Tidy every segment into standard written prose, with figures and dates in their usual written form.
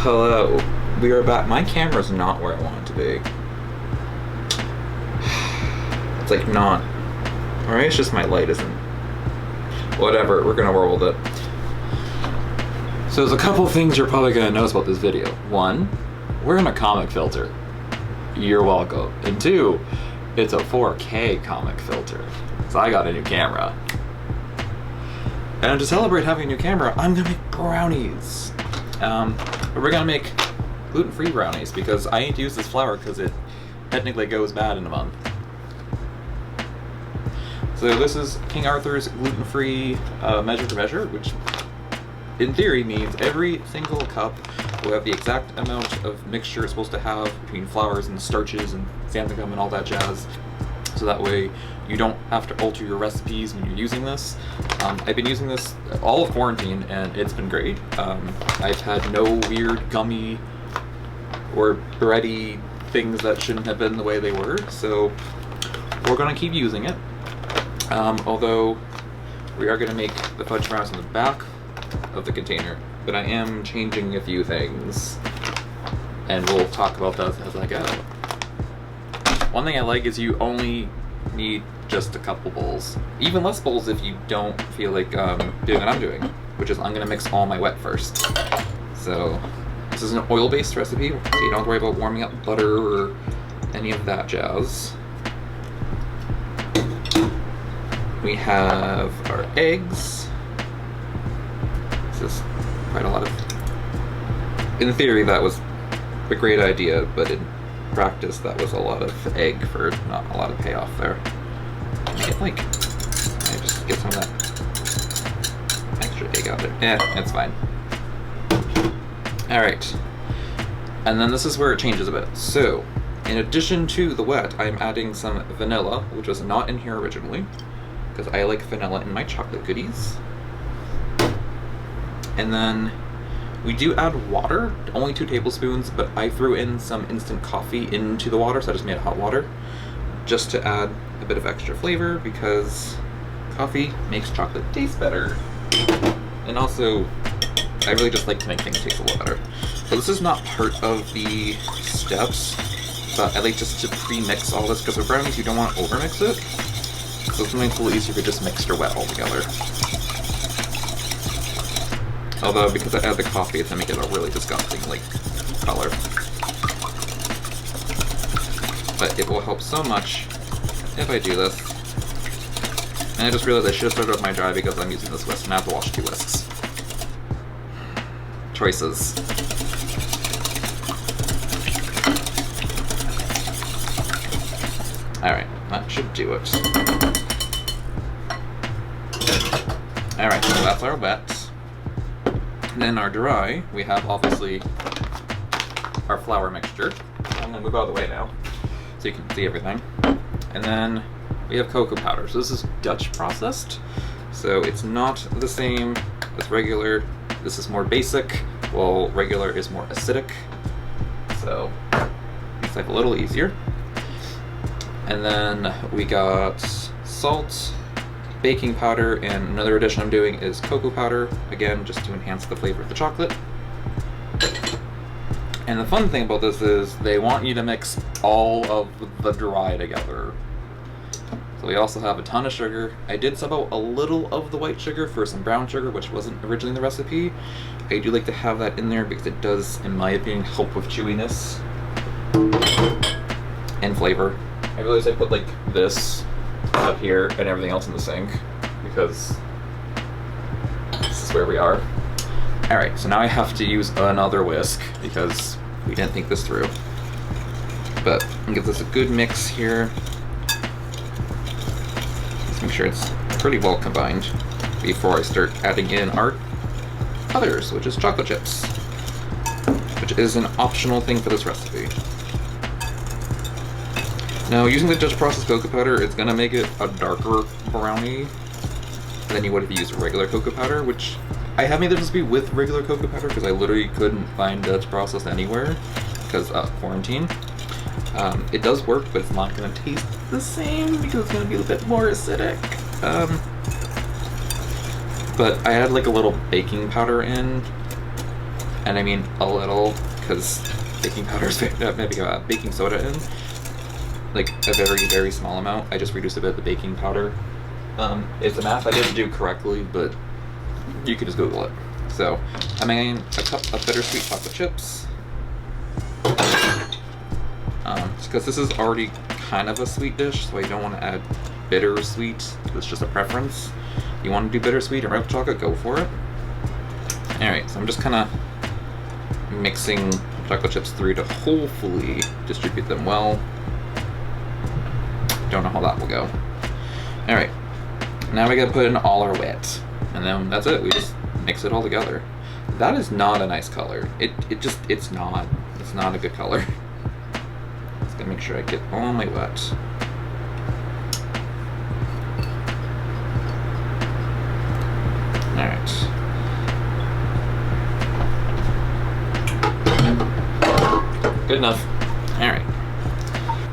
Hello, we are back. My camera's not where I want it to be. It's like not, or maybe it's just my light isn't. Whatever, we're gonna roll with it. So there's a couple things you're probably gonna notice about this video. One, we're in a comic filter. You're welcome. And two, it's a 4K comic filter. So I got a new camera. And to celebrate having a new camera, I'm gonna make brownies. We're gonna make gluten-free brownies because I need to use this flour because it technically goes bad in a month. So this is King Arthur's gluten-free measure for measure, which in theory means every single cup will have the exact amount of mixture it's supposed to have between flours and starches and xanthan and all that jazz. So that way you don't have to alter your recipes when you're using this. I've been using this all of quarantine and it's been great. I've had no weird gummy or bready things that shouldn't have been the way they were, so we're gonna keep using it. Although we are gonna make the fudge brownies on the back of the container, but I am changing a few things and we'll talk about that as I go. One thing I like is you only need just a couple bowls. Even less bowls if you don't feel like doing what I'm doing, which is I'm gonna mix all my wet first. So this is an oil-based recipe, so you don't have to worry about warming up butter or any of that jazz. We have our eggs. This is quite a lot of... In theory that was a great idea, but in practice that was a lot of egg for not a lot of payoff there. I just get some of that extra egg out there. Yeah, it's fine. Alright. And then this is where it changes a bit. So, in addition to the wet, I'm adding some vanilla, which was not in here originally, because I like vanilla in my chocolate goodies. And then we do add water, only 2 tablespoons, but I threw in some instant coffee into the water, so I just made it hot water, just to add a bit of extra flavor, because coffee makes chocolate taste better. And also, I really just like to make things taste a little better. So this is not part of the steps, but I like just to pre-mix all this, because with brownies you don't want to over-mix it. So something a little easier to just mix or wet all together. Although, because I add the coffee, it's gonna make it a really disgusting, like, color. But it will help so much if I do this. And I just realized I should have started with my dry because I'm using this whisk, and I have to wash 2 whisks. Choices. Alright, that should do it. Alright, so that's our wet. And then our dry, we have obviously our flour mixture. I'm gonna move out of the way now so you can see everything. And then we have cocoa powder. So this is Dutch processed. So it's not the same as regular. This is more basic, while regular is more acidic. So it's like a little easier. And then we got salt, baking powder, and another addition I'm doing is cocoa powder, again just to enhance the flavor of the chocolate. And the fun thing about this is they want you to mix all of the dry together. So we also have a ton of sugar. I did sub out a little of the white sugar for some brown sugar, which wasn't originally in the recipe. I do like to have that in there because it does, in my opinion, help with chewiness and flavor. I realized I put like this up here and everything else in the sink because this is where we are. Alright, so now I have to use another whisk because we didn't think this through. But I'll give this a good mix here. Just make sure it's pretty well combined before I start adding in our others, which is chocolate chips, which is an optional thing for this recipe. Now, using the Dutch processed cocoa powder, it's going to make it a darker brownie than you would if you used regular cocoa powder, which I have made the recipe with regular cocoa powder because I literally couldn't find Dutch processed anywhere because quarantine. It does work, but it's not going to taste the same because it's going to be a bit more acidic. But I add like a little baking powder in and I mean a little, because baking powder is maybe baking soda in, like a very, very small amount. I just reduced a bit of the baking powder. It's a math I didn't do correctly, but you can just Google it. So I'm adding a cup of bittersweet chocolate chips. Because this is already kind of a sweet dish, so I don't want to add bittersweet. It's just a preference. You want to do bittersweet or milk chocolate, go for it. Alright, so I'm just kind of mixing chocolate chips through to hopefully distribute them well. Don't know how that will go. Alright, now we gotta put in all our wet. And then that's it, we just mix it all together. That is not a nice color. It's not a good color. Just gotta make sure I get all my wet. Alright. Good enough. Alright.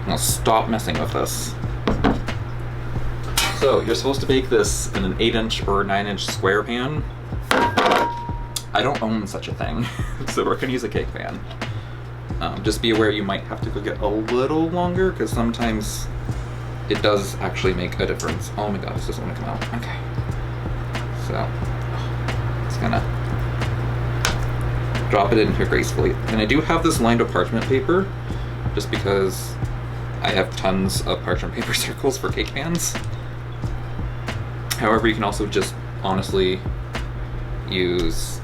I'll stop messing with this. So, you're supposed to bake this in an 8-inch or 9-inch square pan. I don't own such a thing, so we're gonna use a cake pan. Just be aware you might have to cook it a little longer, because sometimes it does actually make a difference. Oh my god, this doesn't want to come out. Okay. So, it's gonna drop it in here gracefully. And I do have this lined with parchment paper, just because I have tons of parchment paper circles for cake pans. However, you can also just honestly use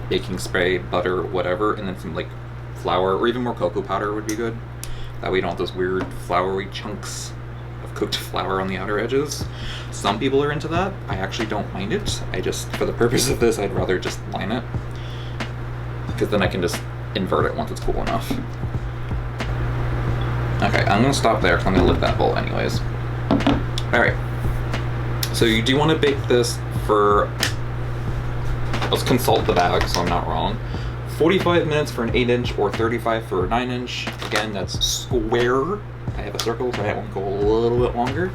baking spray, butter, whatever, and then some like flour or even more cocoa powder would be good. That way you don't have those weird floury chunks of cooked flour on the outer edges. Some people are into that. I actually don't mind it. I just, for the purpose of this, I'd rather just line it, because then I can just invert it once it's cool enough. Okay, I'm gonna stop there because I'm gonna lift that bowl anyways. Alright, so you do want to bake this for, let's consult the bag so I'm not wrong, 45 minutes for an 8-inch or 35 for a 9-inch. Again, that's square. I have a circle, so I want to go a little bit longer.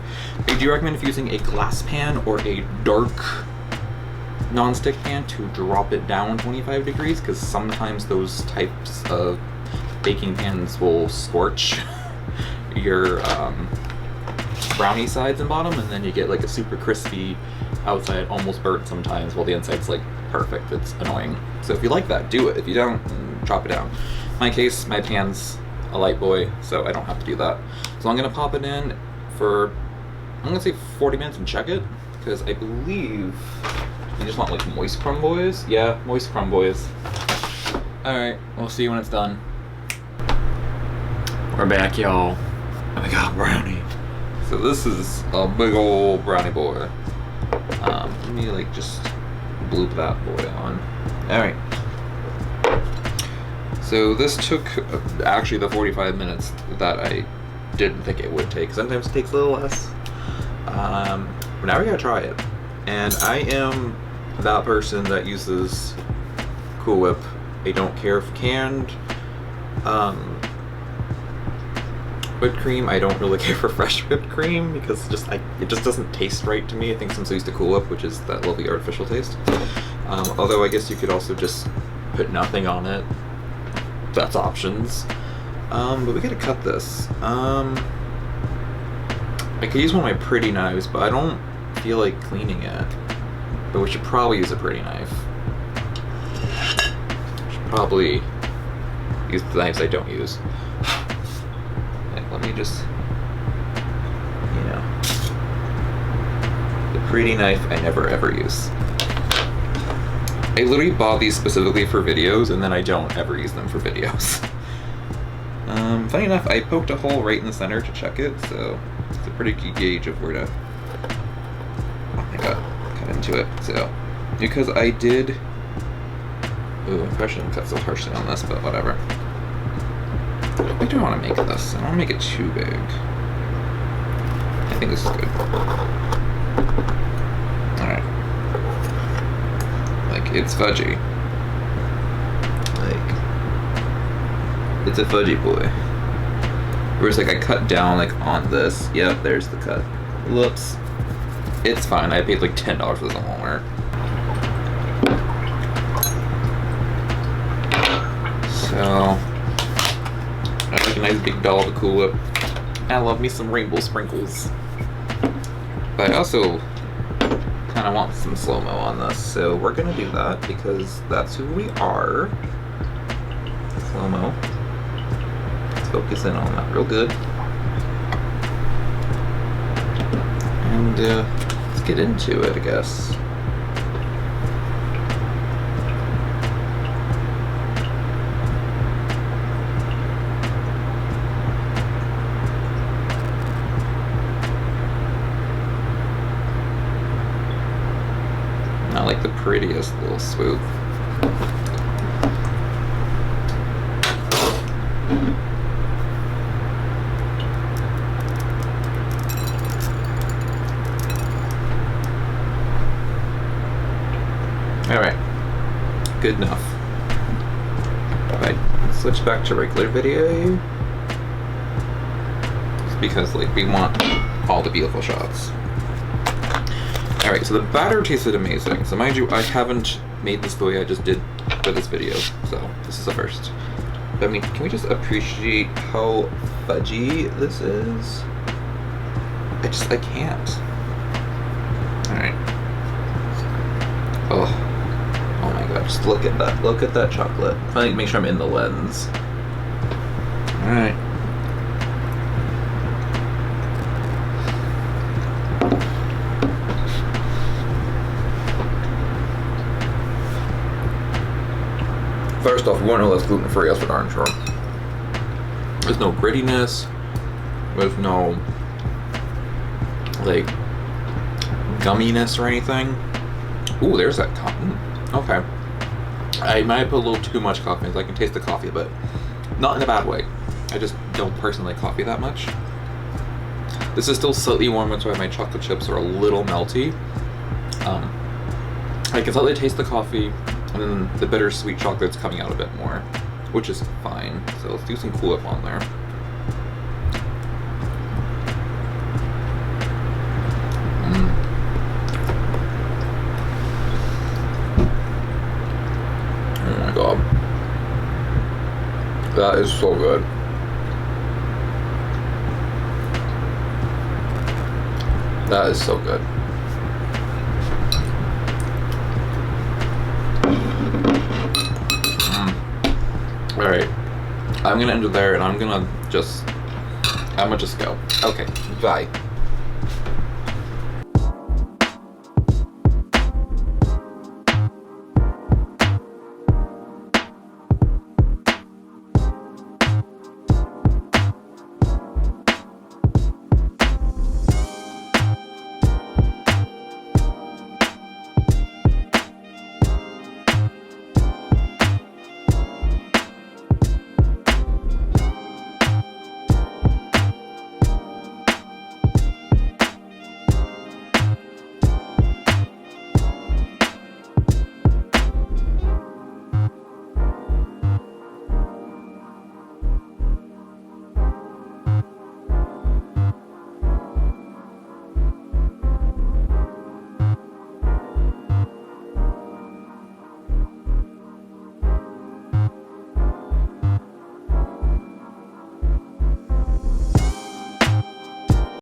I do recommend if using a glass pan or a dark non-stick pan to drop it down 25 degrees, because sometimes those types of baking pans will scorch your brownie sides and bottom, and then you get like a super crispy outside, almost burnt sometimes, while the inside's like perfect. It's annoying. So if you like that, do it. If you don't, drop it down. In my case, my pan's a light boy, so I don't have to do that. So I'm gonna pop it in for, I'm gonna say 40 minutes and check it, because I believe you just want like moist crumb boys. Yeah, moist crumb boys. Alright, we'll see when it's done. We're back, y'all. And we got brownie. So this is a big old brownie boy. Let me like just bloop that boy on. Alright. So this took actually the 45 minutes that I didn't think it would take. Sometimes it takes a little less. But now we gotta try it. And I am that person that uses Cool Whip. I don't care if canned. Whipped cream, I don't really care for fresh whipped cream, because it just doesn't taste right to me. I think I'm so used to Cool Whip, which is that lovely artificial taste. Although I guess you could also just put nothing on it. That's options. But we gotta cut this. I could use one of my pretty knives, but I don't feel like cleaning it. But we should probably use a pretty knife. Should probably use the knives I don't use. Let me just, you know, the pretty knife I never ever use. I literally bought these specifically for videos, and then I don't ever use them for videos. Funny enough, I poked a hole right in the center to check it, so it's a pretty key gauge of where to, oh my god, cut into it. So, because I did, ooh, I probably shouldn't cut so harshly on this, but whatever. I do want to make this. I don't want to make it too big. I think this is good. Alright. Like, it's fudgy. Like, it's a fudgy boy. Whereas, like, I cut down, like, on this. Yep, there's the cut. Whoops. It's fine. I paid, like, $10 for this at Walmart. So I like a nice big dollop of Cool Whip. I love me some rainbow sprinkles. But I also kind of want some slow-mo on this, so we're gonna do that because that's who we are. Slow-mo. Let's focus in on that real good. And let's get into it, I guess. Not like the prettiest little swoop. Alright, good enough. Alright, switch back to regular video. Just because like we want all the beautiful shots. Alright, so the batter tasted amazing. So mind you, I haven't made this the way I just did for this video, so this is a first. But I mean, can we just appreciate how fudgy this is? I can't. Alright. Oh. Oh my god, just look at that. Look at that chocolate. I'm trying to make sure I'm in the lens. Alright. First off, we want to know that's gluten-free, that's for darn sure. There's no grittiness. There's no, like, gumminess or anything. Ooh, there's that cotton. Okay. I might put a little too much coffee in, so I can taste the coffee, but not in a bad way. I just don't personally like coffee that much. This is still slightly warm, that's why my chocolate chips are a little melty. I can slightly taste the coffee, and then the bittersweet chocolate's coming out a bit more, which is fine. So let's do some Cool Whip on there. Oh my god. That is so good. That is so good. Alright, I'm gonna end it there and I'm gonna just go. Okay, bye.